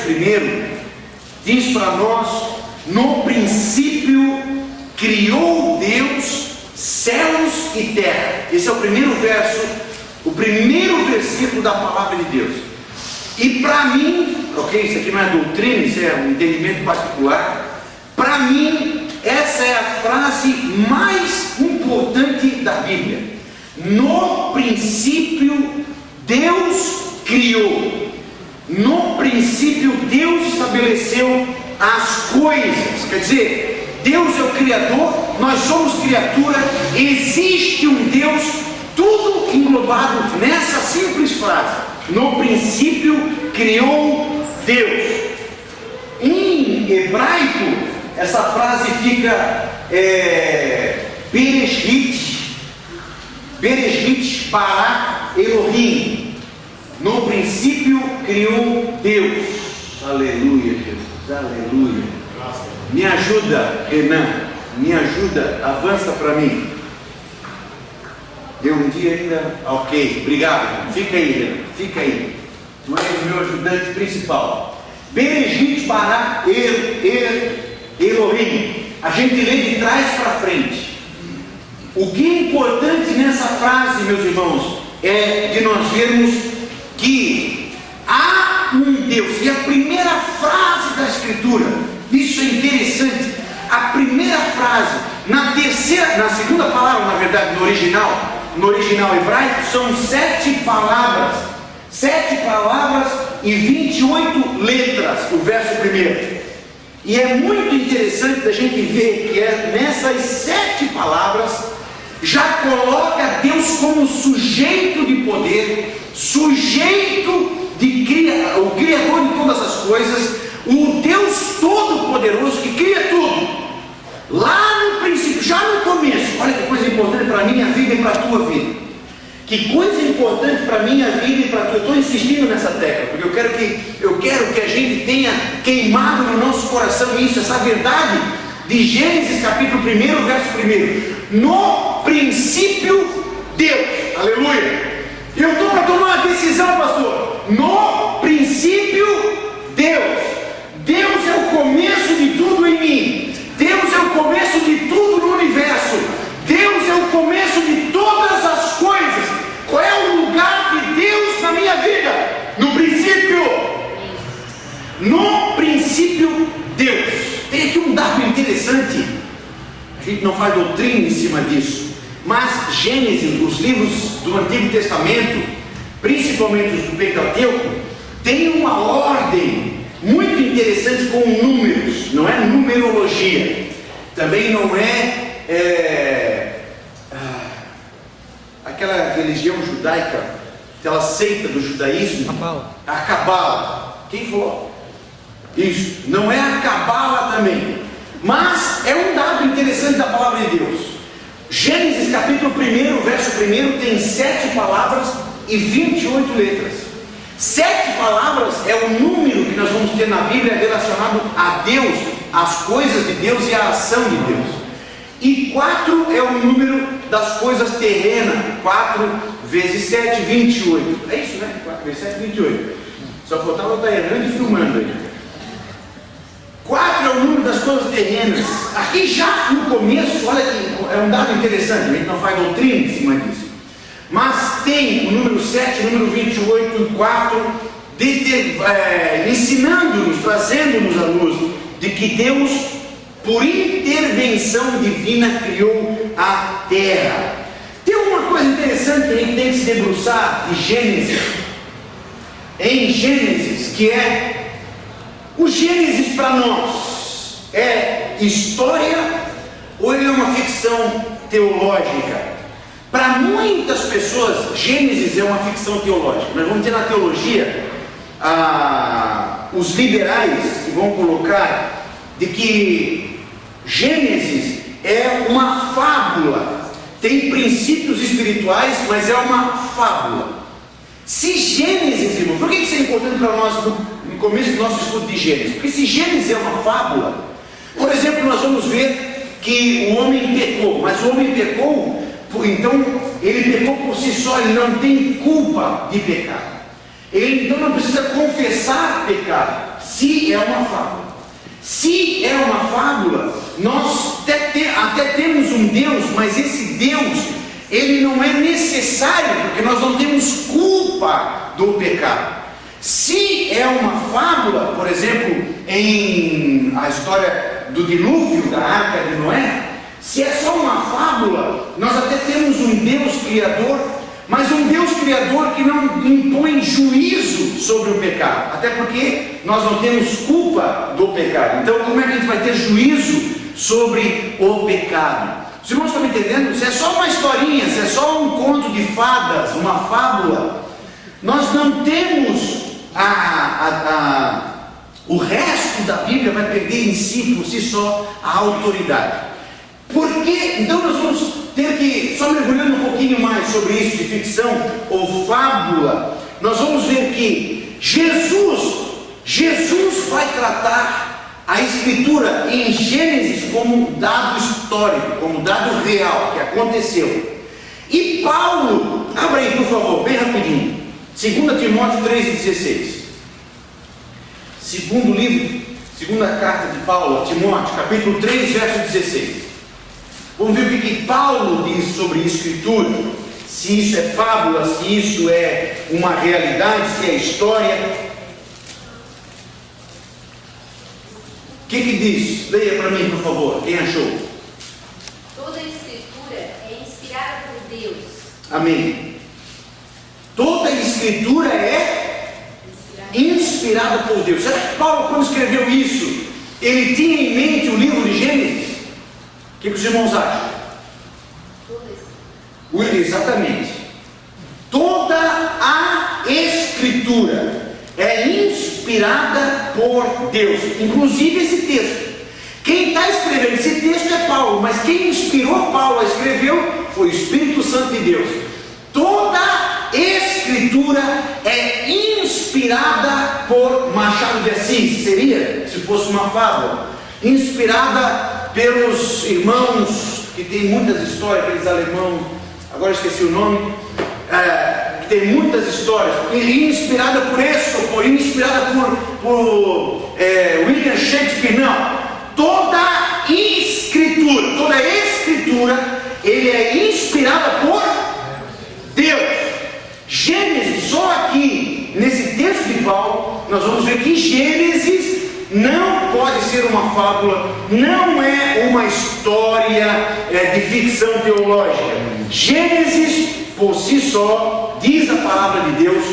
1 diz para nós: no princípio criou Deus céus e terra. Esse é o primeiro verso, o primeiro versículo da palavra de Deus. E para mim, ok, isso aqui não é doutrina, isso é um entendimento particular. Para mim, essa é a frase mais importante da Bíblia. No princípio Deus criou. No princípio Deus estabeleceu as coisas. Quer dizer, Deus é o Criador, nós somos criatura, existe um Deus, tudo englobado nessa simples frase: no princípio criou Deus. Em hebraico, essa frase fica Bereshit bara Elohim. No princípio criou Deus. Aleluia, Jesus, aleluia. Me ajuda, Renan, me ajuda, avança para mim. Deu um dia ainda? Ok, obrigado, fica aí, Renan, fica aí. Tu és o meu ajudante principal. Bereshit bara Elohim. A gente lê de trás para frente. O que é importante nessa frase, meus irmãos, é de nós vermos que há um Deus. E a primeira frase da Escritura, isso é interessante. A primeira frase, na segunda palavra, na verdade, no original hebraico, são 7 palavras. 7 palavras e 28 letras, o verso primeiro. E é muito interessante da gente ver que nessas 7 palavras já coloca Deus como sujeito de poder, sujeito o Criador de todas as coisas, o Deus Todo-Poderoso que cria tudo. Lá no princípio, já no começo, olha que coisa importante para a minha vida e para a tua vida. Que coisa importante para a minha vida e para a tua. Eu estou insistindo nessa tecla, porque eu quero que a gente tenha queimado no nosso coração isso, essa verdade de Gênesis capítulo 1, verso 1. No princípio, Deus. Aleluia. Eu estou para tomar uma decisão, pastor. No princípio, Deus. Deus é o começo de tudo em mim. Deus é o começo de tudo no universo. Deus é o começo de todas as coisas. Qual é o lugar de Deus na minha vida? No princípio. No princípio, Deus. Tem aqui um dado interessante. A gente não faz doutrina em cima disso, mas Gênesis, os livros do Antigo Testamento, principalmente os do Pentateuco, tem uma ordem muito interessante com números. Não é numerologia, também não é aquela religião judaica, aquela seita do judaísmo, a Cabala. Quem falou? Isso, não é a Cabala também, mas é um dado interessante da palavra de Deus. Gênesis capítulo 1, verso 1 tem 7 palavras e 28 letras. 7 palavras é o número que nós vamos ter na Bíblia relacionado a Deus, às coisas de Deus e à ação de Deus. E 4 é o número das coisas terrenas. 4 vezes 7, 28. É isso, né? 4 vezes 7, 28. Só faltava eu estar errando e filmando aí. 4 é o número das coisas terrenas. Aqui já no começo, olha que é um dado interessante, a gente não faz doutrina em cima disso. Mas tem o número 7, o número 28 e 4, ensinando-nos, trazendo-nos à luz de que Deus, por intervenção divina, criou a terra. Tem uma coisa interessante que a gente tem que se debruçar de Gênesis, em Gênesis, que é o Gênesis para nós é história ou ele é uma ficção teológica? Para muitas pessoas, Gênesis é uma ficção teológica. Nós vamos ter na teologia os liberais que vão colocar de que Gênesis é uma fábula, tem princípios espirituais, mas é uma fábula. Se Gênesis, irmão, por que isso é importante para nós no começo do nosso estudo de Gênesis? Porque se Gênesis é uma fábula, por exemplo, nós vamos ver que o homem pecou, mas o homem pecou, então ele pecou por si só, ele não tem culpa de pecar. Ele então não precisa confessar pecado. se é uma fábula. Se é uma fábula, nós até temos um Deus, mas esse Deus, ele não é necessário, porque nós não temos culpa do pecado. Se é uma fábula, por exemplo, em a história do dilúvio da Arca de Noé, se é só uma fábula, nós até temos um Deus criador, mas um Deus criador que não impõe juízo sobre o pecado, até porque nós não temos culpa do pecado. Então como é que a gente vai ter juízo sobre o pecado? Os irmãos estão me entendendo? Se é só uma historinha, se é só um conto de fadas, uma fábula, nós não temos o resto da Bíblia vai perder em si, por si só, a autoridade. Porque, então nós vamos ter que, só mergulhando um pouquinho mais sobre isso, de ficção ou fábula, nós vamos ver que Jesus vai tratar a Escritura em Gênesis como um dado histórico, como um dado real, que aconteceu. E Paulo, abra aí por favor, bem rapidinho, 2 Timóteo 3,16. Segundo livro, segunda carta de Paulo a Timóteo, capítulo 3, verso 16. Vamos ver o que Paulo diz sobre Escritura, se isso é fábula, se isso é uma realidade, se é história. O que diz? Leia para mim, por favor, quem achou? Toda a Escritura é inspirada por Deus. Amém. Toda a Escritura é inspirada por Deus. Será que Paulo, quando escreveu isso, ele tinha em mente o livro de Gênesis? O que os irmãos acham? Exatamente. Toda a Escritura é inspirada por Deus, inclusive esse texto. Quem está escrevendo esse texto é Paulo, mas quem inspirou Paulo a escrever foi o Espírito Santo de Deus. Toda Escritura é inspirada por Machado de Assis, seria, se fosse uma fábula, inspirada pelos irmãos, que tem muitas histórias, aqueles alemãos, agora esqueci o nome, que tem muitas histórias, inspirada por Aesop, inspirada por William Shakespeare. Não, toda Escritura, ele é inspirada por Deus. Gênesis, só aqui, nesse texto de Paulo, nós vamos ver que Gênesis não pode ser uma fábula, não é uma história de ficção teológica. Gênesis, por si só, diz a palavra de Deus,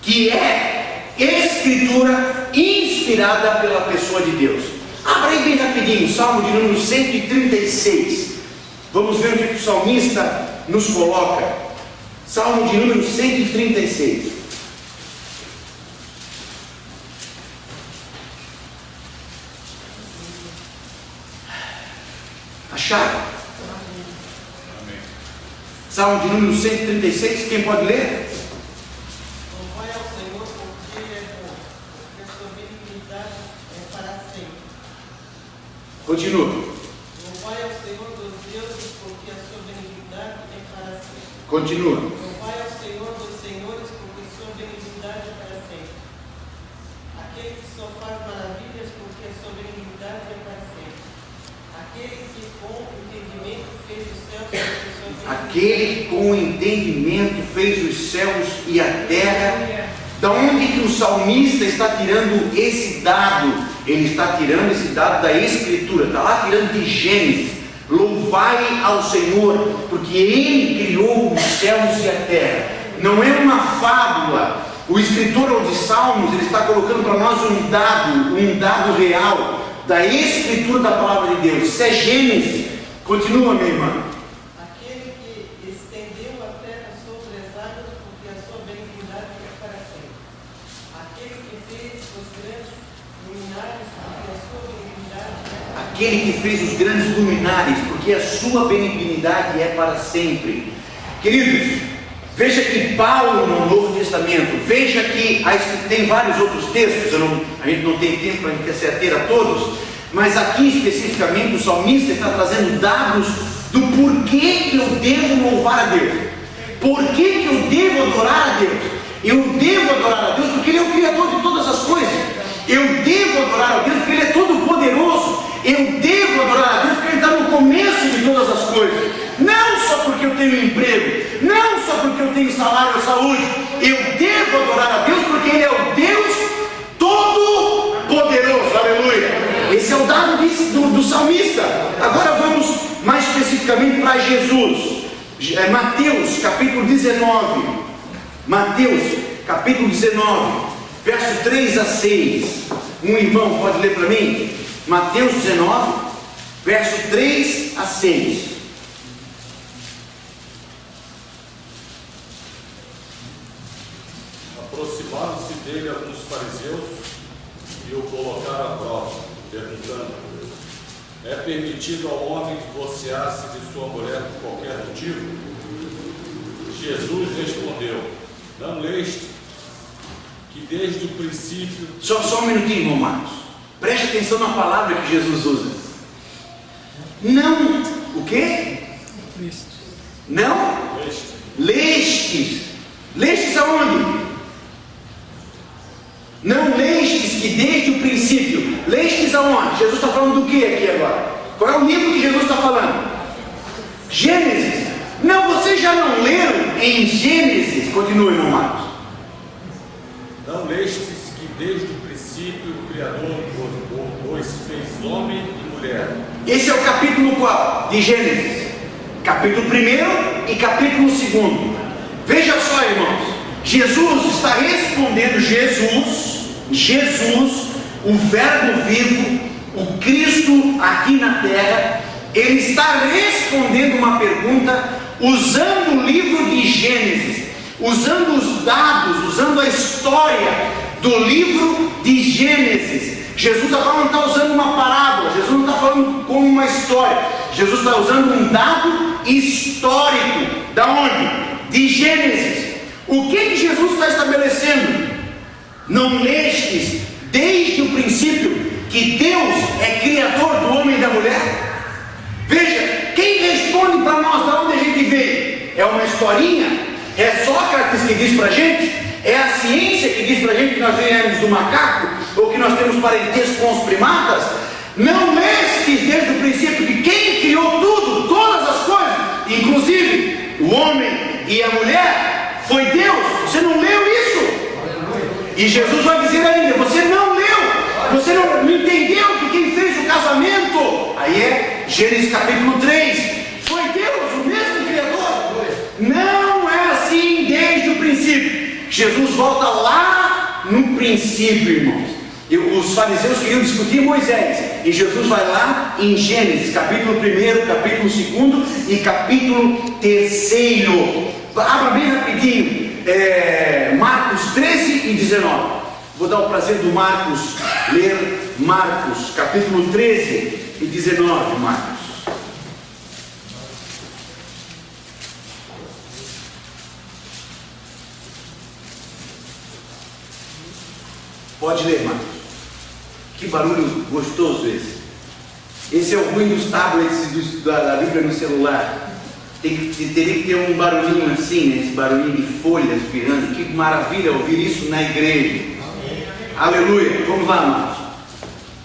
que é Escritura inspirada pela pessoa de Deus. Abra aí bem rapidinho, Salmo de número 136. Vamos ver o que o salmista nos coloca. Salmo de número 136. Acharam? Salmo de número 136, quem pode ler? Louvai ao Senhor porque Ele é bom, porque a sua benignidade é para sempre. Continua. Louvai ao Senhor dos deuses porque a sua benignidade é para sempre. Continua. Louvai ao Senhor dos senhores porque a sua benignidade é para sempre. Aquele que só faz maravilhas porque a sua benignidade é para sempre. Aquele que com entendimento fez os céus porque a sua benignidade. Aquele que com entendimento fez os céus e a terra. Da onde que o salmista está tirando esse dado? Ele está tirando esse dado da Escritura, está lá tirando de Gênesis. Louvai ao Senhor, porque Ele criou os céus e a terra. Não é uma fábula. O escritor de Salmos, ele está colocando para nós um dado real da Escritura da palavra de Deus. Isso é Gênesis. Continua, minha irmã. Aquele que estendeu a terra sobre as águas porque a sua benignidade é para sempre. Aquele que fez os grandes luminares porque a sua benignidade é para sempre. Aquele que fez os grandes luminares, porque a sua benignidade é para sempre. Queridos, veja que Paulo no Novo Testamento, veja que tem vários outros textos, a gente não tem tempo para a gente se ater a todos, mas aqui especificamente o salmista está trazendo dados do porquê que eu devo louvar a Deus, porquê que eu devo adorar a Deus. Eu devo adorar a Deus porque Ele é o Criador de todas as coisas. Eu devo adorar a Deus porque Ele é todo poderoso. Eu devo adorar a Deus porque Ele está no começo de todas as coisas. Não só porque eu tenho emprego, não só porque eu tenho salário ou saúde. Eu devo adorar a Deus porque Ele é o Deus todo-poderoso. Aleluia. Esse é o dado do salmista. Agora vamos mais especificamente para Jesus. Mateus capítulo 19. Mateus capítulo 19, verso 3 a 6. Um irmão pode ler para mim? Mateus 19, verso 3 a 6. Aproximaram-se dele alguns fariseus e o colocaram à prova, perguntando: é permitido ao homem divorciar-se de sua mulher por qualquer motivo? Jesus respondeu: não leste que desde o princípio... Só um minutinho, irmão Marcos. Preste atenção na palavra que Jesus usa. Não, o quê? Não? Lestes. Lestes aonde? Não lestes que desde o princípio. Lestes aonde? Jesus está falando do que aqui agora? Qual é o livro que Jesus está falando? Gênesis. Não, vocês já não leram em Gênesis? Continue, irmão Marcos. Não lestes que desde o princípio o Criador os fez homem e mulher. Esse é o capítulo qual? De Gênesis. Capítulo 1 e capítulo 2. Veja só, irmãos. Jesus está respondendo, Jesus, o Verbo vivo, o Cristo aqui na terra, ele está respondendo uma pergunta usando o livro de Gênesis, usando os dados, usando a história do livro de Gênesis. Jesus agora não está usando uma parábola, Jesus não está falando como uma história, Jesus está usando um dado histórico. Da onde? De Gênesis. O que Jesus está estabelecendo? Não lestes desde o princípio que Deus é criador do homem e da mulher? Veja, quem responde para nós de onde a gente veio? É uma historinha? É Sócrates que diz para a gente? É a ciência que diz para a gente que nós viemos do macaco? Ou que nós temos parentesco com os primatas? Não lestes desde o princípio que quem criou tudo, todas as coisas, inclusive o homem e a mulher, foi Deus? Você não leu isso? E Jesus vai dizer ainda: você não leu, você não entendeu que quem fez o casamento, aí é Gênesis capítulo 3, foi Deus, o mesmo Criador. Não é assim desde o princípio. Jesus volta lá no princípio, irmãos. Os fariseus queriam discutir Moisés, e Jesus vai lá em Gênesis capítulo 1, capítulo 2 e capítulo 3. Abra bem rapidinho, Marcos 13 e 19. Vou dar o prazer do Marcos ler Marcos capítulo 13 e 19. Marcos. Pode ler, Marcos. Que barulho gostoso esse. Esse é o ruim dos tablets da Bíblia no celular. Teria que ter um barulhinho assim, né? Esse barulhinho de folhas virando. Que maravilha ouvir isso na igreja. Aleluia. Vamos lá, Marcos.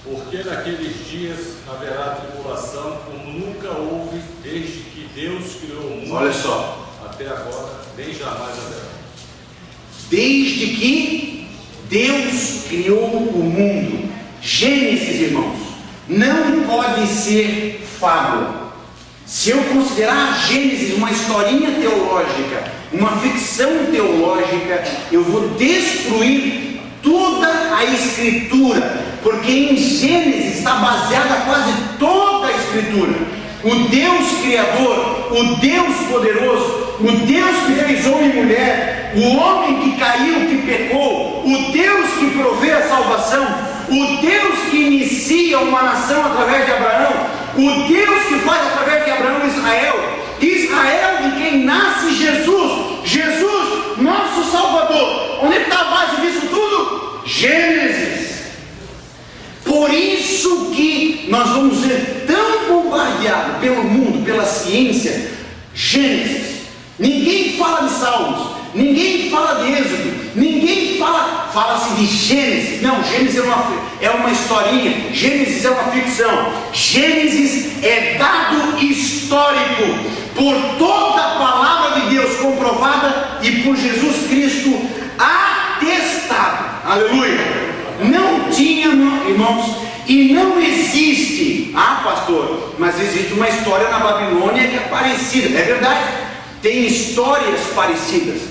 Porque naqueles dias haverá tribulação como nunca houve desde que Deus criou o mundo. Olha só. Até agora, nem jamais haverá. Desde que Deus criou o mundo. Gênesis, irmãos, não pode ser fábula. Se eu considerar Gênesis uma historinha teológica, uma ficção teológica, eu vou destruir toda a Escritura, porque em Gênesis está baseada quase toda a Escritura. O Deus Criador, o Deus poderoso, o Deus que fez homem e mulher, o homem que caiu, que pecou, o Deus que provê a salvação, o Deus que inicia uma nação através de Abraão, o Deus que faz através de Abraão Israel de quem nasce Jesus, nosso Salvador. Onde está a base disso tudo? Gênesis. Por isso que nós vamos ser tão bombardeados pelo mundo, pela ciência. Gênesis. Ninguém fala de Salmos, ninguém fala de Êxodo, ninguém fala fala-se de Gênesis. Não, Gênesis é uma historinha. Gênesis é uma ficção. Gênesis é dado histórico por toda a palavra de Deus comprovada e por Jesus Cristo atestado. Aleluia. Não tinha, irmãos, e não existe. Ah, pastor, mas existe uma história na Babilônia que é parecida. É verdade, tem histórias parecidas.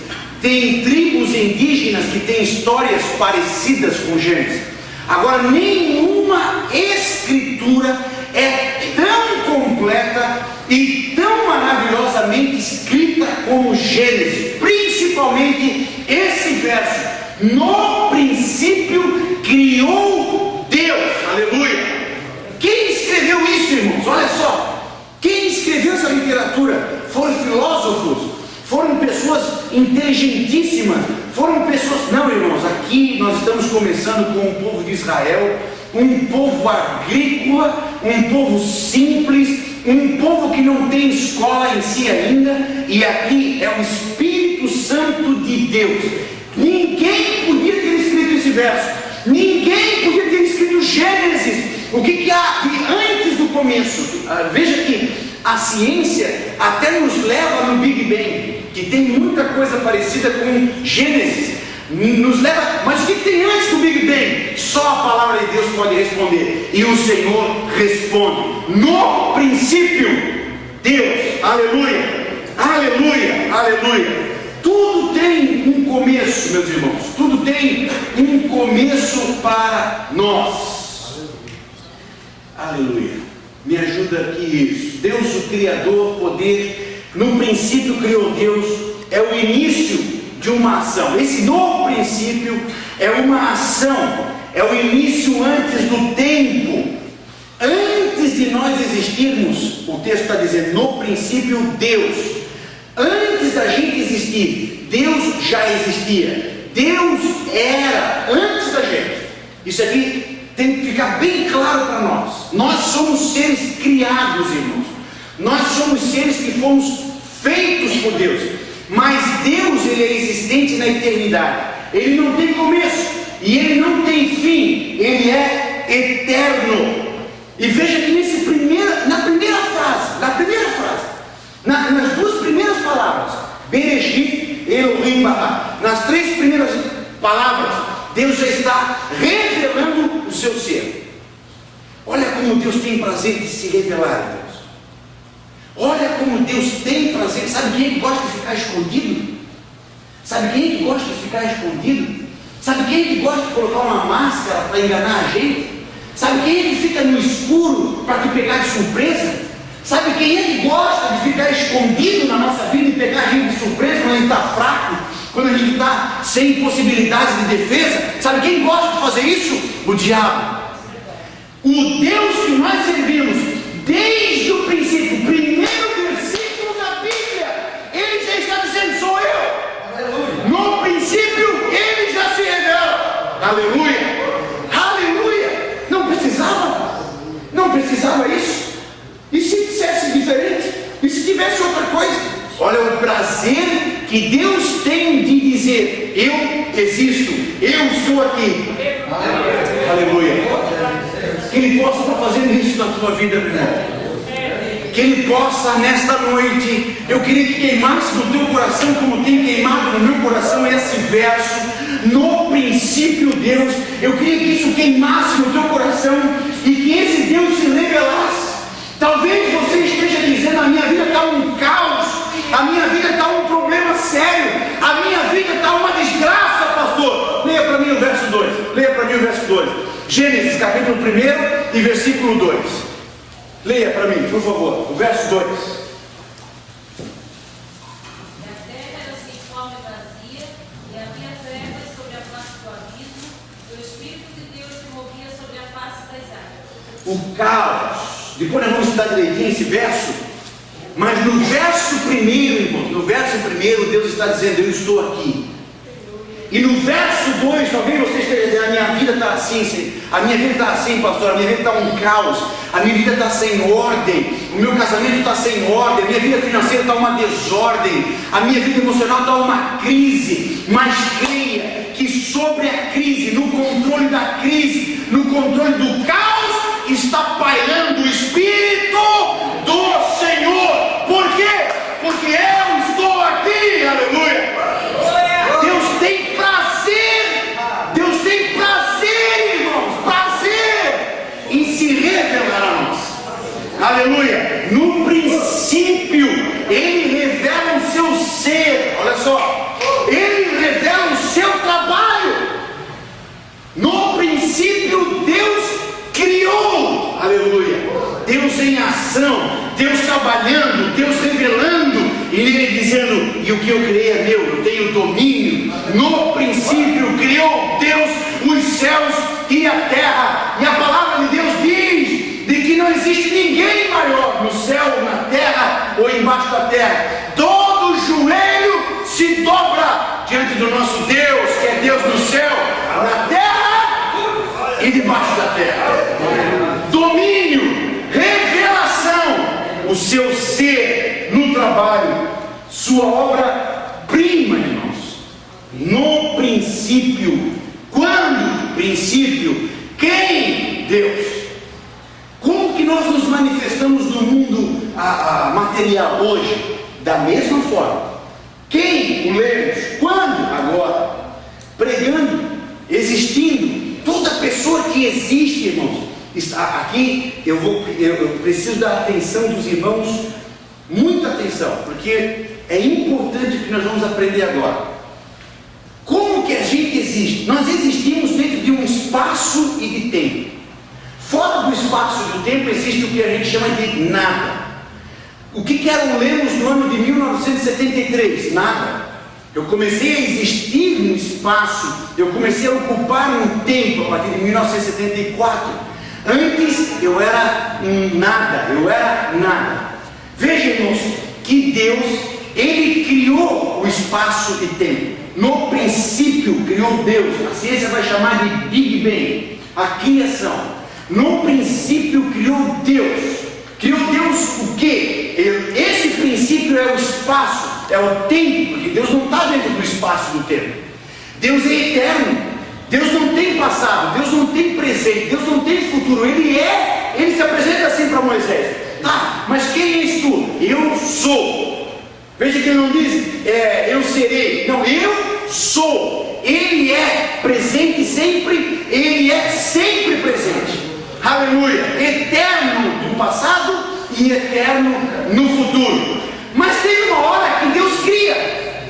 Tem tribos indígenas que têm histórias parecidas com Gênesis. Agora, nenhuma escritura é tão completa e tão maravilhosamente escrita como Gênesis. Principalmente esse verso: no princípio criou Deus. Aleluia. Quem escreveu isso, irmãos? Olha só, quem escreveu essa literatura foram filósofos, foram pessoas inteligentíssimas, foram pessoas... Não, irmãos, aqui nós estamos começando com o povo de Israel, um povo agrícola, um povo simples, um povo que não tem escola em si ainda, e aqui é o Espírito Santo de Deus. Ninguém podia ter escrito esse verso, ninguém podia ter escrito Gênesis. O que há antes do começo? Veja que a ciência até nos leva no Big Bang, que tem muita coisa parecida com Gênesis, nos leva, mas o que tem antes do Big Bang? Só a palavra de Deus pode responder, e o Senhor responde: no princípio, Deus. Aleluia, aleluia, aleluia. Tudo tem um começo, meus irmãos, tudo tem um começo para nós. Aleluia. Me ajuda aqui isso. Deus, o Criador, poder, no princípio criou Deus, é o início de uma ação. Esse no princípio é uma ação, é o início antes do tempo. Antes de nós existirmos, o texto está dizendo, no princípio Deus. Antes da gente existir, Deus já existia. Deus era antes da gente. Isso aqui tem que ficar bem claro para nós. Nós somos seres criados, irmãos. Nós somos seres que fomos feitos por Deus. Mas Deus, Ele é existente na eternidade. Ele não tem começo e Ele não tem fim. Ele é eterno. E veja que na primeira frase, nas duas primeiras palavras, Bereshit, Elohim, Bara, nas três primeiras palavras, Deus já está revelando o seu ser. Olha como Deus tem prazer de se revelar, Deus. Olha como Deus tem prazer. Sabe quem é que gosta de ficar escondido? Sabe quem é que gosta de ficar escondido? Sabe quem é que gosta de colocar uma máscara para enganar a gente? Sabe quem é que fica no escuro para te pegar de surpresa? Sabe quem é que gosta de ficar escondido na nossa vida e pegar a gente de surpresa quando a gente está fraco, quando a gente está sem possibilidades de defesa? Sabe quem gosta de fazer isso? O diabo. O Deus que nós servimos desde o princípio, o primeiro versículo da Bíblia, Ele já está dizendo: sou eu. Aleluia. No princípio Ele já se revela. Aleluia. Aleluia. Não precisava isso. E se dissesse diferente? E se tivesse outra coisa? Olha o prazer que Deus tem de dizer: eu existo, eu estou aqui. Aleluia. Que Ele possa estar fazendo isso na tua vida, meu irmão. Que Ele possa, nesta noite, eu queria que queimasse no teu coração, como tem queimado no meu coração esse verso: no princípio Deus. Eu queria que isso queimasse no teu coração e que esse Deus se revelasse. Talvez você esteja dizendo: a minha vida está um caos, a minha vida está um problema sério, a minha vida está uma desgraça, pastor. Leia para mim o verso 2. Leia para mim o verso 2. Gênesis capítulo 1 e versículo 2. Leia para mim, por favor, o verso 2. E a terra era sem forma e vazia, e havia trevas sobre a face do abismo, e o Espírito de Deus se movia sobre a face das águas. O caos. Depois nós vamos estudar direitinho esse verso. Mas no verso 1, irmãos, no verso 1, Deus está dizendo: eu estou aqui. E no verso 2, talvez você esteja dizendo: a minha vida está assim, a minha vida está assim, pastor, a minha vida está um caos, a minha vida está sem ordem, o meu casamento está sem ordem, a minha vida financeira está uma desordem, a minha vida emocional está uma crise. Mas creia que sobre a crise, no controle da crise, no controle do caos, está pairando o Espírito do Senhor. Por quê? Porque eu estou aqui, aleluia. Deus tem prazer, irmãos, prazer em se revelar a nós. Aleluia. No princípio, Ele revela o seu ser. Olha só, Ele revela o seu trabalho. No princípio, Deus criou. Aleluia. Deus em ação, Deus trabalhando, Deus revelando, e Ele dizendo: e o que eu criei é meu, eu tenho domínio. No princípio criou Deus os céus e a terra. E a palavra de Deus diz de que não existe ninguém maior no céu, na terra ou embaixo da terra. Todo joelho se dobra diante do nosso Deus, que é Deus no céu, na terra e debaixo da terra. Domínio, revelação, o seu ser no trabalho, sua obra-prima, irmãos. No princípio. Quando? Princípio. Quem? Deus. Como que nós nos manifestamos no mundo material hoje? Da mesma forma. Quem? O lemos. Quando? Agora. Pregando, existindo. Toda pessoa que existe, irmãos. Aqui eu preciso da atenção dos irmãos, muita atenção, porque é importante o que nós vamos aprender agora. Como que a gente existe? Nós existimos dentro de um espaço e de tempo. Fora do espaço e do tempo existe o que a gente chama de nada. O que era o Lemos no ano de 1973? Nada. Eu comecei a existir no espaço, eu comecei a ocupar um tempo a partir de 1974. Antes eu era nada. Veja, irmãos, que Deus, Ele criou o espaço e tempo. No princípio criou Deus. A ciência vai chamar de Big Bang, a criação. No princípio criou Deus. Criou Deus o quê? Esse princípio é o espaço, é o tempo, porque Deus não está dentro do espaço e do tempo. Deus é eterno. Deus não tem passado, Deus não tem presente, Deus não tem futuro. Ele se apresenta assim para Moisés. Tá, mas quem és tu? Eu sou. Veja que ele não diz eu serei. Não, eu sou. Ele é presente sempre, Ele é sempre presente. Aleluia. Eterno no passado e eterno no futuro. Mas tem uma hora que Deus cria.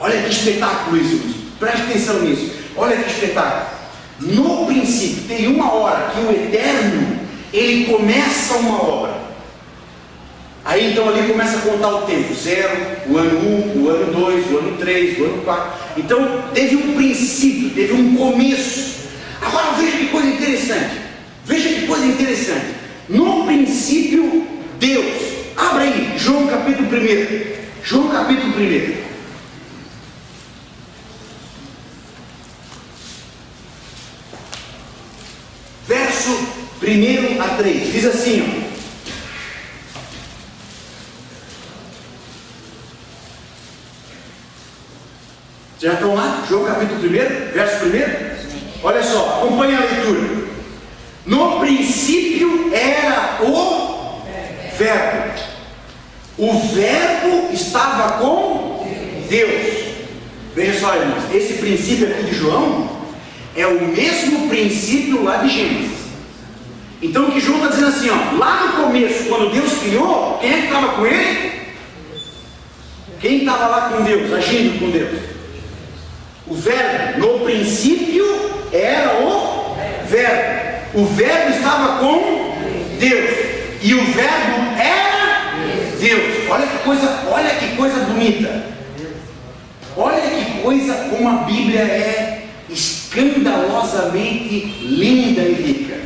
Olha que espetáculo isso. Preste atenção nisso. Olha que espetáculo. No princípio, tem uma hora que o eterno, ele começa uma obra. Aí então ali começa a contar o tempo. 0, o ano 1, o ano 2, o ano 3, o ano 4. Então teve um princípio, teve um começo. Agora veja que coisa interessante. Veja que coisa interessante. No princípio, Deus. Abra aí, João capítulo 1. João capítulo 1. Verso 1 a 3, diz assim, ó. Já estão lá? João capítulo 1, verso 1? Olha só, acompanhe a leitura. No princípio era o Verbo. O Verbo estava com Deus. Veja só, irmãos, esse princípio aqui de João é o mesmo princípio lá de Gênesis. Então o que João está dizendo assim, ó, lá no começo, quando Deus criou, quem é que estava com ele? Quem estava lá com Deus, agindo com Deus? O Verbo. No princípio era o Verbo. O Verbo estava com Deus. E o Verbo era Deus. Olha que coisa bonita. Olha que coisa como a Bíblia é escandalosamente linda e rica.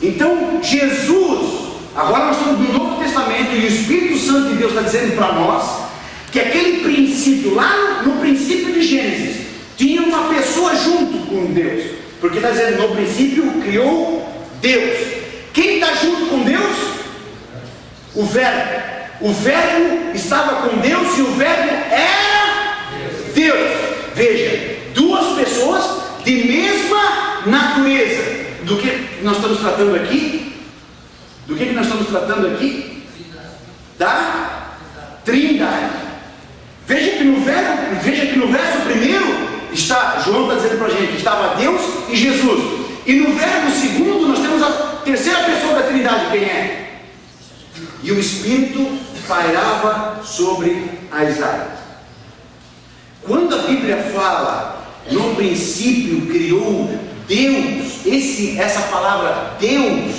Então Jesus, agora nós estamos no Novo Testamento e o Espírito Santo de Deus está dizendo para nós que aquele princípio, lá no princípio de Gênesis, tinha uma pessoa junto com Deus, porque está dizendo, no princípio criou Deus. Quem está junto com Deus? O Verbo. O Verbo estava com Deus e o Verbo era Deus. Veja, duas pessoas de mesma natureza. Do que nós estamos tratando aqui? Do que nós estamos tratando aqui? Da Trindade. Veja que no verso primeiro está, João está dizendo para a gente que estava Deus e Jesus. E no verso segundo nós temos a terceira pessoa da Trindade, quem é? E o Espírito pairava sobre as águas. Quando a Bíblia fala, no princípio criou Deus, essa palavra Deus,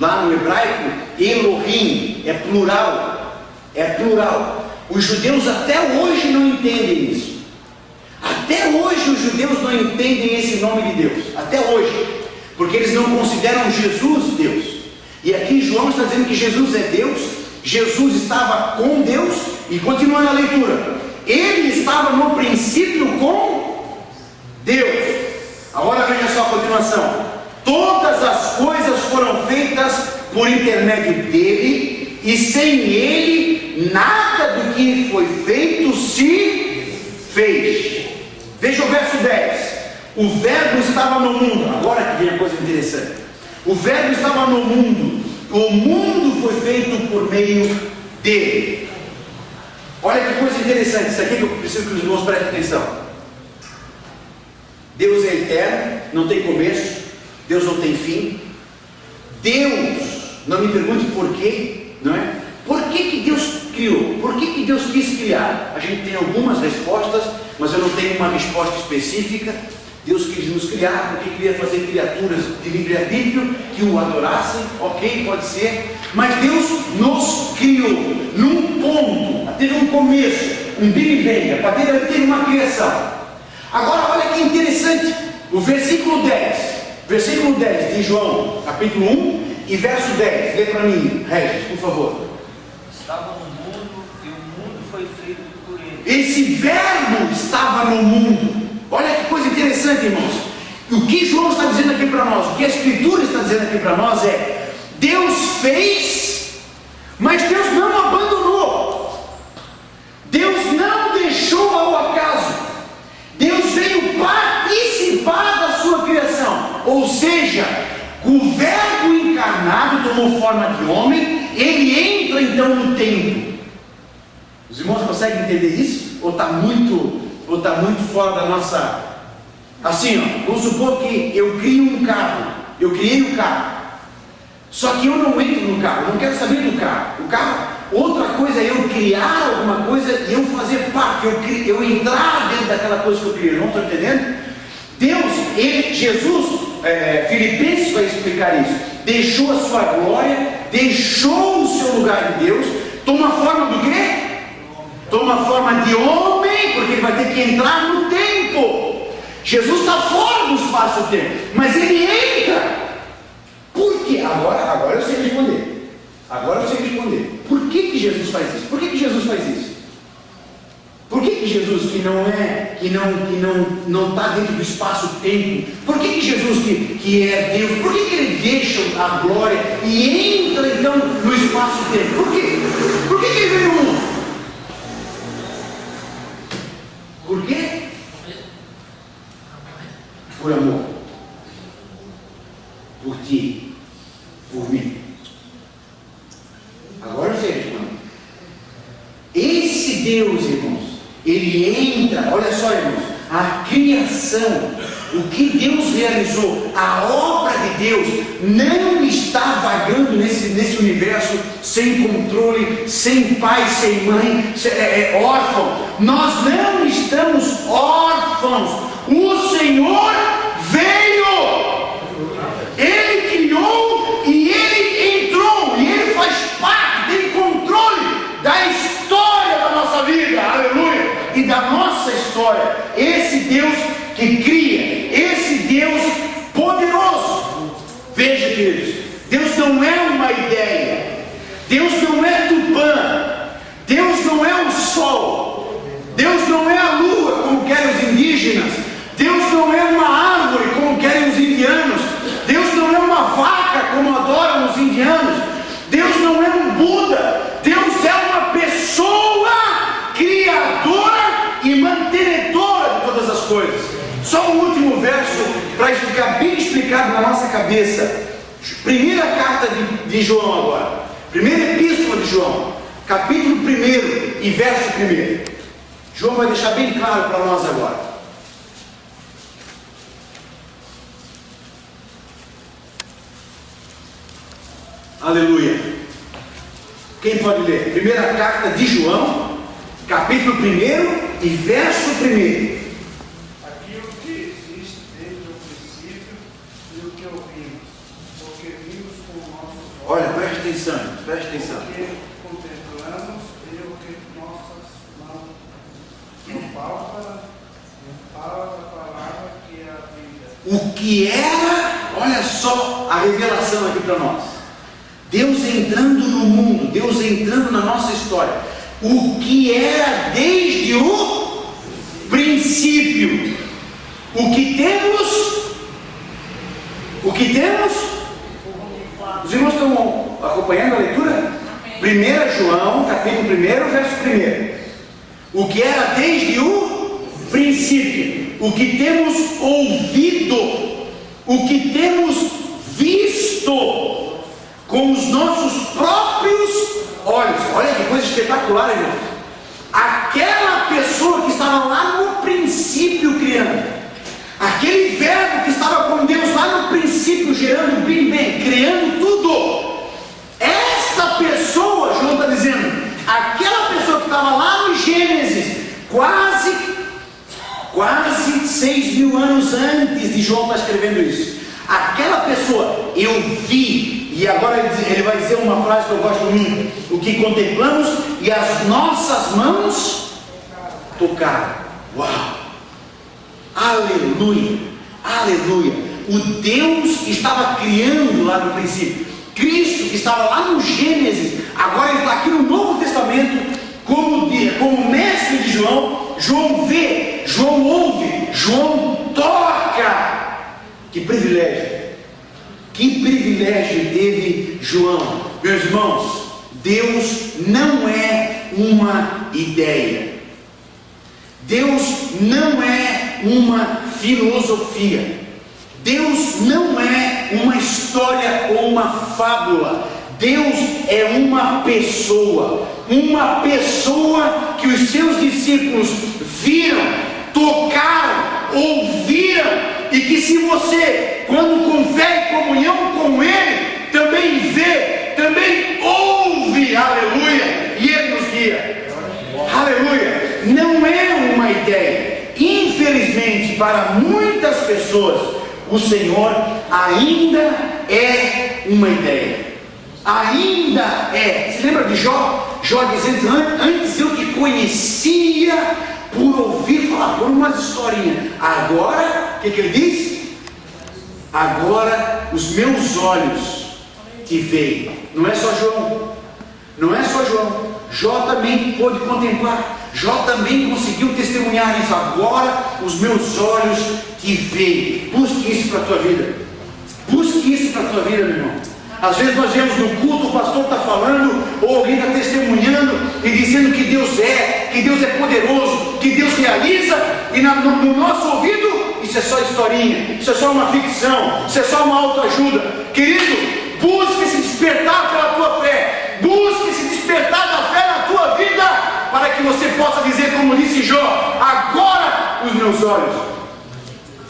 lá no hebraico, Elohim, é plural. Os judeus até hoje não entendem isso. Até hoje os judeus não entendem esse nome de Deus. Até hoje. Porque eles não consideram Jesus Deus. E aqui João está dizendo que Jesus é Deus. Jesus estava com Deus. E continuando a leitura, ele estava no princípio com Deus. Agora veja só a continuação. Todas as coisas foram feitas por intermédio dele, e sem ele nada do que foi feito se fez. Veja o verso 10. O verbo estava no mundo. Agora que vem a coisa interessante. O verbo estava no mundo. O mundo foi feito por meio dele. Olha que coisa interessante. Isso aqui que eu preciso que os irmãos prestem atenção. Deus é eterno, não tem começo. Deus não tem fim. Deus, não me pergunte por quê, não é? Por que Deus criou? Por que Deus quis criar? A gente tem algumas respostas, mas eu não tenho uma resposta específica. Deus quis nos criar porque queria fazer criaturas de livre-arbítrio que o adorassem, ok, pode ser, mas Deus nos criou num ponto, teve um começo, um Big Bang, a partir daí teve uma criação. Agora olha que interessante, o versículo 10 de João, capítulo 1 e verso 10, lê para mim, Regis, por favor. Estava no mundo e o mundo foi feito por ele. Esse verbo estava no mundo. Olha que coisa interessante, irmãos. O que João está dizendo aqui para nós, o que a Escritura está dizendo aqui para nós é: Deus fez, mas Deus não abandonou. Deus não deixou ao acaso. Deus veio participar da sua criação. Ou seja, o verbo encarnado tomou forma de homem, ele entra então no tempo. Os irmãos conseguem entender isso? Ou está muito fora da nossa... Assim, ó, vamos supor que eu crio um carro, eu criei um carro, só que eu não entro no carro, eu não quero saber do carro. O carro, outra coisa é eu criar alguma coisa e eu fazer parte, eu entrar dentro daquela coisa que eu criei. Não estão entendendo? Deus, Jesus, Filipenses vai explicar isso, deixou a sua glória, deixou o seu lugar de Deus, toma forma do quê? Toma forma de homem, porque ele vai ter que entrar no tempo. Jesus está fora do espaço-tempo, mas ele entra. Por quê? Agora eu sei responder. Por que Jesus faz isso? Por que Jesus faz isso? Por que Jesus, que não está dentro do espaço-tempo, por que Jesus que é Deus, por que ele deixa a glória e entra então no espaço-tempo? Por quê? Por que ele veio no mundo? Por quê? Por amor. Por ti. Por mim. Agora eu sei responder. Esse Deus, irmãos, ele entra, olha só, irmãos, a criação, o que Deus realizou, a obra de Deus não está vagando nesse universo sem controle, sem pai, sem mãe, órfão. Nós não estamos órfãos. O Senhor veio, ele criou e ele entrou, e ele faz parte, tem controle da história da nossa vida, aleluia, e da nossa história. Esse Deus que cria, esse Deus poderoso. Veja, queridos, Deus não é uma ideia, Deus não é Tupã, Deus não é o sol, Deus não é a lua, como querem os indígenas, Deus não é uma árvore, como querem os indianos, Deus não é uma vaca, como adoram os indianos, Deus não é um Buda, Deus é uma pessoa criadora e mantenedora de todas as coisas. ficado na nossa cabeça. Primeira carta de João agora. Primeira epístola de João. Capítulo 1 e verso 1. João vai deixar bem claro para nós agora. Aleluia. Quem pode ler? Primeira carta de João, capítulo 1 e verso 1. Aquilo que existe desde o princípio e o que ouvimos, porque vimos com o nosso olhos, Olha, preste atenção, preste atenção. o que contemplamos e o que nossas mãos não palpam, fala da palavra que é a vida. O que era, olha só a revelação aqui para nós. Deus entrando no mundo, Deus entrando na nossa história. O que era desde o princípio. O que temos? O que temos? Os irmãos estão acompanhando a leitura? 1 João, capítulo 1, verso 1. O que era desde o princípio. O que temos ouvido. O que temos visto com os nossos próprios olhos. Olha que coisa espetacular, irmãos. Aquela pessoa que estava lá no princípio criando, aquele verbo que estava com Deus lá no princípio, gerando o Big Bang, criando tudo. Esta pessoa, João está dizendo, aquela pessoa que estava lá no Gênesis, quase 6.000 anos antes de João estar escrevendo isso. Aquela pessoa, eu vi. E agora ele vai dizer uma frase que eu gosto muito: o que contemplamos e as nossas mãos tocaram. Uau! Aleluia! Aleluia! O Deus que estava criando lá no princípio, Cristo que estava lá no Gênesis, agora ele está aqui no Novo Testamento como mestre de João. João vê, João ouve, João toca. Que privilégio! Que privilégio teve João. Meus irmãos, Deus não é uma ideia. Deus não é uma filosofia. Deus não é uma história ou uma fábula. Deus é uma pessoa. Uma pessoa que os seus discípulos viram, tocaram, ouviram. E que se você, quando com fé e comunhão com Ele, também vê, também ouve, aleluia, e Ele nos guia. Aleluia. Não é uma ideia. Infelizmente, para muitas pessoas, o Senhor ainda é uma ideia. Ainda é. Se lembra de Jó? Jó dizendo: antes eu te conhecia por ouvir falar, por umas historinhas. Agora, o que ele diz? Agora os meus olhos te veem. Não é só João. Não é só João. Jó também pôde contemplar. Jó também conseguiu testemunhar isso. Agora os meus olhos te veem. Busque isso para a tua vida. Busque isso para a tua vida, meu irmão. Às vezes nós vemos no culto, o pastor está falando, ou alguém está testemunhando e dizendo que Deus é poderoso, que Deus realiza, e no nosso ouvido, isso é só historinha, isso é só uma ficção, isso é só uma autoajuda. Querido, busque se despertar pela tua fé, busque se despertar da fé na tua vida, para que você possa dizer, como disse Jó: agora os meus olhos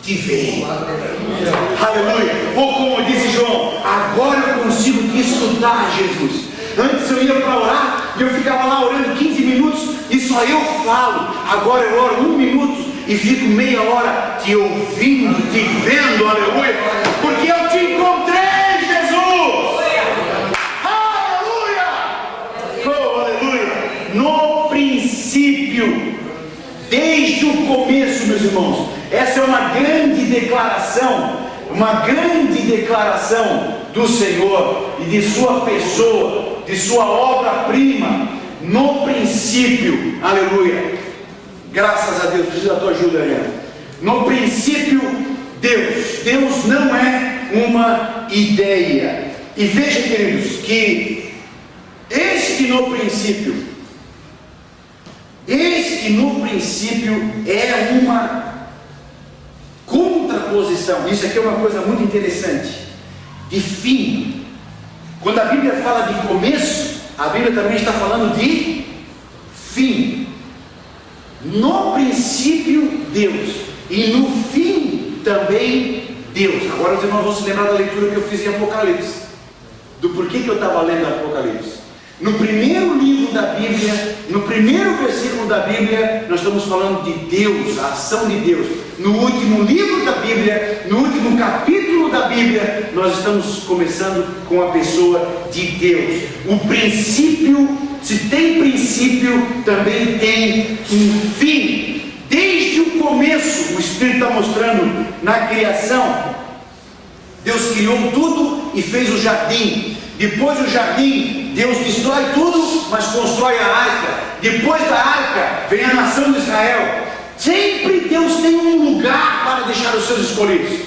te veem. Aleluia. Ou como disse João: agora eu consigo te escutar, Jesus. Antes eu ia para orar e eu ficava lá orando 15 minutos e só eu falo. Agora eu oro 1 minuto e fico meia hora te ouvindo, te vendo, aleluia, porque eu te encontrei, Jesus. Aleluia. Oh, aleluia. No princípio, desde o começo, meus irmãos. Essa é uma grande declaração do Senhor e de sua pessoa, de sua obra-prima, no princípio. Aleluia. Graças a Deus. Preciso da tua ajuda, Ariana. No princípio, Deus não é uma ideia. E veja, queridos, que este no princípio é uma contraposição posição. Isso aqui é uma coisa muito interessante. De fim. Quando a Bíblia fala de começo, a Bíblia também está falando de fim. No princípio, Deus. E no fim, também Deus. Agora os irmãos vão se lembrar da leitura que eu fiz em Apocalipse. Do porquê que eu estava lendo Apocalipse. No primeiro livro da Bíblia, no primeiro versículo da Bíblia, nós estamos falando de Deus, a ação de Deus. No último livro da Bíblia, no último capítulo da Bíblia, nós estamos começando com a pessoa de Deus. O princípio, se tem princípio, também tem um fim. Desde o começo, o Espírito está mostrando na criação, Deus criou tudo e fez o jardim. Depois do jardim, Deus destrói tudo, mas constrói a arca. Depois da arca, vem a nação de Israel. Sempre Deus tem um lugar para deixar os seus escolhidos.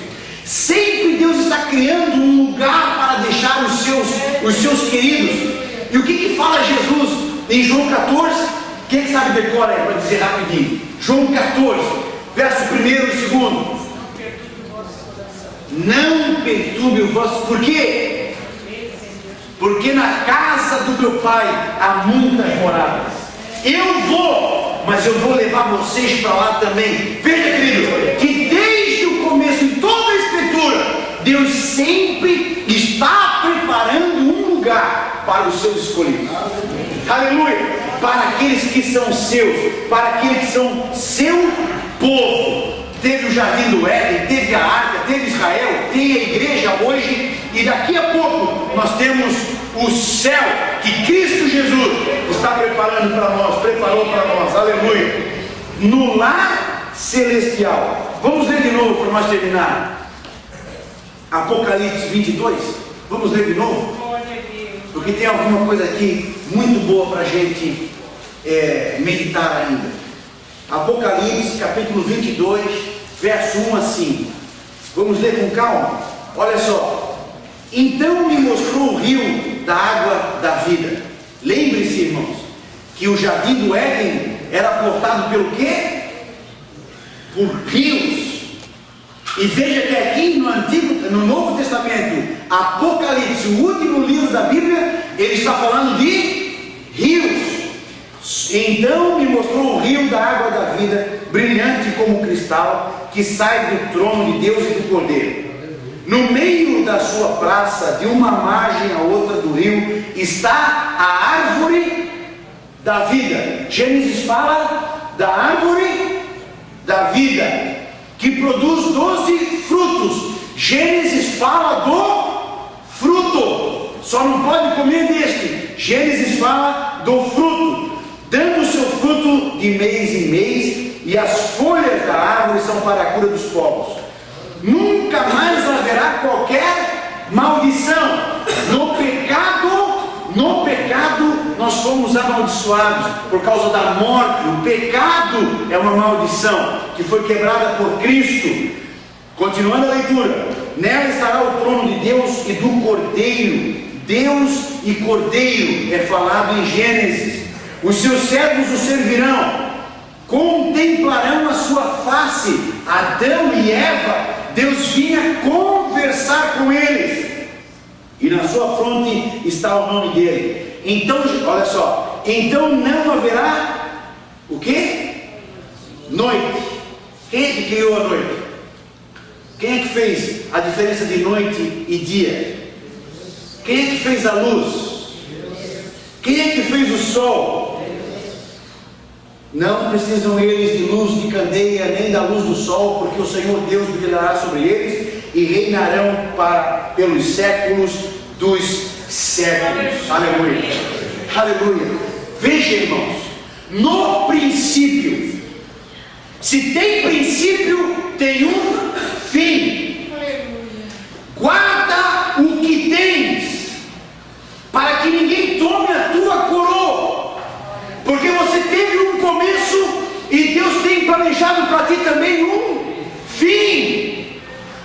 Sempre Deus está criando um lugar para deixar os seus queridos. E o que fala Jesus em João 14? Quem sabe decora aí para dizer rapidinho? João 14, verso 1 e 2. Não perturbe o vosso... Por quê? Porque na casa do meu pai há muitas moradas. Eu vou, mas eu vou levar vocês para lá também. Veja, querido, que desde o começo de toda a Escritura, Deus sempre está preparando um lugar para os seus escolhidos. Aleluia! Para aqueles que são seus, para aqueles que são seu povo. Teve o jardim do Éden, teve a arca, teve Israel, tem a igreja hoje, e daqui a pouco nós temos o céu que Cristo Jesus está preparando para nós, preparou para nós, aleluia, no lar celestial. Vamos ler de novo para nós terminar Apocalipse 22, vamos ler de novo, porque tem alguma coisa aqui muito boa para a gente meditar ainda. Apocalipse capítulo 22, verso 1 a 5. Vamos ler com calma. Olha só. Então me mostrou o rio da água da vida. Lembre-se, irmãos, que o jardim do Éden era cortado pelo quê? Por rios. E veja que aqui no Novo Testamento, Apocalipse, o último livro da Bíblia, ele está falando de rios. Então me mostrou o rio da água da vida, brilhante como cristal, que sai do trono de Deus e do Cordeiro. No meio da sua praça, de uma margem à outra do rio, está a árvore da vida. Gênesis fala da árvore da vida, que produz 12 frutos. Gênesis fala do fruto, só não pode comer deste. Gênesis fala do fruto, dando o seu fruto de mês em mês, e as folhas da árvore são para a cura dos povos. Nunca mais haverá qualquer maldição. No pecado nós fomos amaldiçoados por causa da morte. O pecado é uma maldição que foi quebrada por Cristo. Continuando a leitura, nela estará o trono de Deus e do Cordeiro. Deus e Cordeiro é falado em Gênesis. Os seus servos o servirão, contemplarão a sua face. Adão e Eva, Deus vinha conversar com eles, e na sua fronte está o nome dele. Então, olha só, então não haverá o quê? Noite. Quem é que criou a noite? Quem é que fez a diferença de noite e dia? Quem é que fez a luz? Quem é que fez o sol? Não precisam eles de luz de candeia, nem da luz do sol, porque o Senhor Deus brilhará sobre eles e reinarão pelos séculos dos séculos. Aleluia. Aleluia. Veja, irmãos, no princípio, se tem princípio, tem um fim. Guarda o que tens, para que ninguém tome a tua coroa, porque você teve um começo e Deus tem planejado para ti também um fim.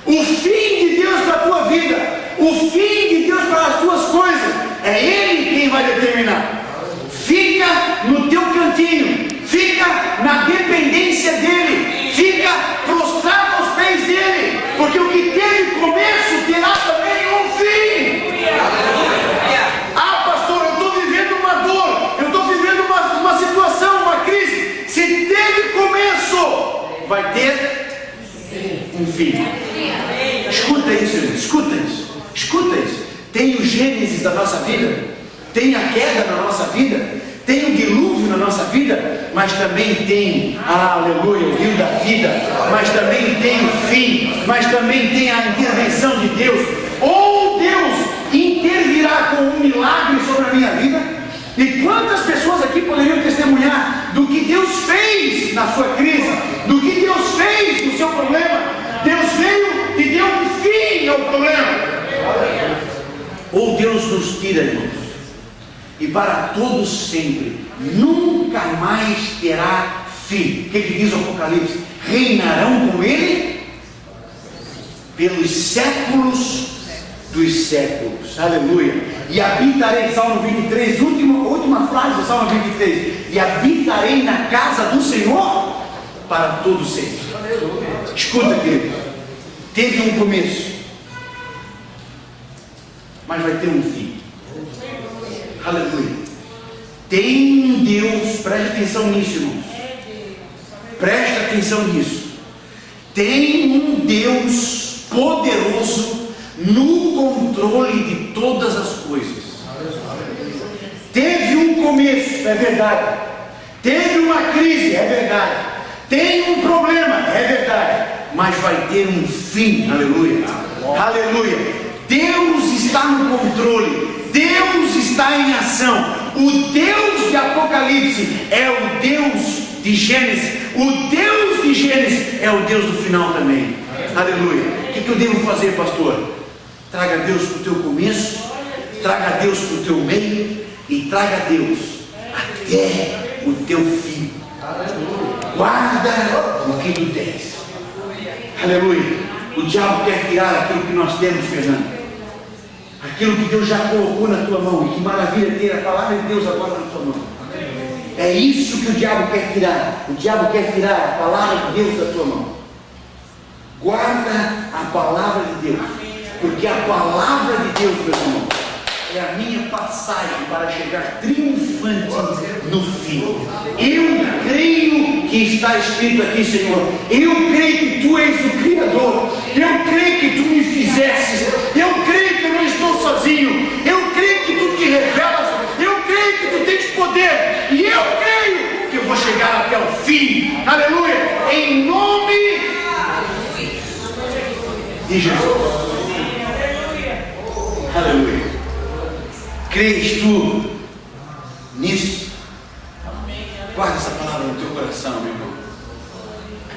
O fim de Deus para a tua vida, o fim de Deus para as tuas coisas, é Ele quem vai determinar. Fica no teu cantinho, fica na dependência dEle, fica prostrado aos pés dEle, Tem a queda na nossa vida, tem o dilúvio na nossa vida, mas também tem, aleluia, o rio da vida, mas também tem o fim, mas também tem a intervenção de Deus. Ou Deus intervirá com um milagre sobre a minha vida. E quantas pessoas aqui poderiam testemunhar do que Deus fez na sua crise, do que Deus fez no seu problema? Deus veio e deu um fim ao problema. Ou Deus nos tira, irmãos, e para todos sempre, nunca mais terá fim. O que diz o Apocalipse? Reinarão com Ele pelos séculos dos séculos. Aleluia. E habitarei, Salmo 23, última frase do Salmo 23, e habitarei na casa do Senhor para todo sempre. Escuta, querido, teve um começo, mas vai ter um fim. Aleluia. Tem um Deus, preste atenção nisso, irmãos. Preste atenção nisso. Tem um Deus poderoso no controle de todas as coisas. Teve um começo, é verdade. Teve uma crise, é verdade. Tem um problema, é verdade. Mas vai ter um fim, aleluia. Aleluia. Deus está no controle. Deus está em ação. O Deus de Apocalipse é o Deus de Gênesis. O Deus de Gênesis é o Deus do final também. Aleluia. O que eu devo fazer, pastor? Traga Deus para o teu começo, traga Deus para o teu meio e traga Deus até o teu fim. Guarda o que tu tens. Aleluia. O diabo quer tirar aquilo que nós temos, Fernando. Aquilo que Deus já colocou na tua mão. E que maravilha ter a palavra de Deus agora na tua mão. É isso que o diabo quer tirar. O diabo quer tirar a palavra de Deus da tua mão. Guarda a palavra de Deus. Porque a palavra de Deus, meus irmãos, é a minha passagem para chegar triunfante no fim. Eu creio que está escrito aqui, Senhor. Eu creio que Tu és o Criador. Eu creio que Tu me fizestes. Eu creio que eu não estou sozinho. Eu creio que Tu te revelas. Eu creio que Tu tens poder. E eu creio que eu vou chegar até o fim. Aleluia. Em nome de Jesus. Aleluia. Crês tu nisso? Guarda essa palavra no teu coração, meu irmão.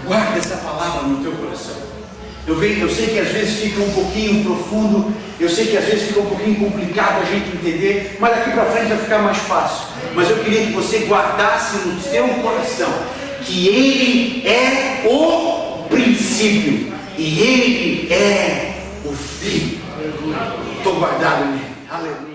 Guarda essa palavra no teu coração. Eu sei que às vezes fica um pouquinho profundo, eu sei que às vezes fica um pouquinho complicado a gente entender, mas daqui para frente vai ficar mais fácil. Mas eu queria que você guardasse no seu coração que Ele é o princípio e Ele é o fim. Estou guardado nele. Aleluia.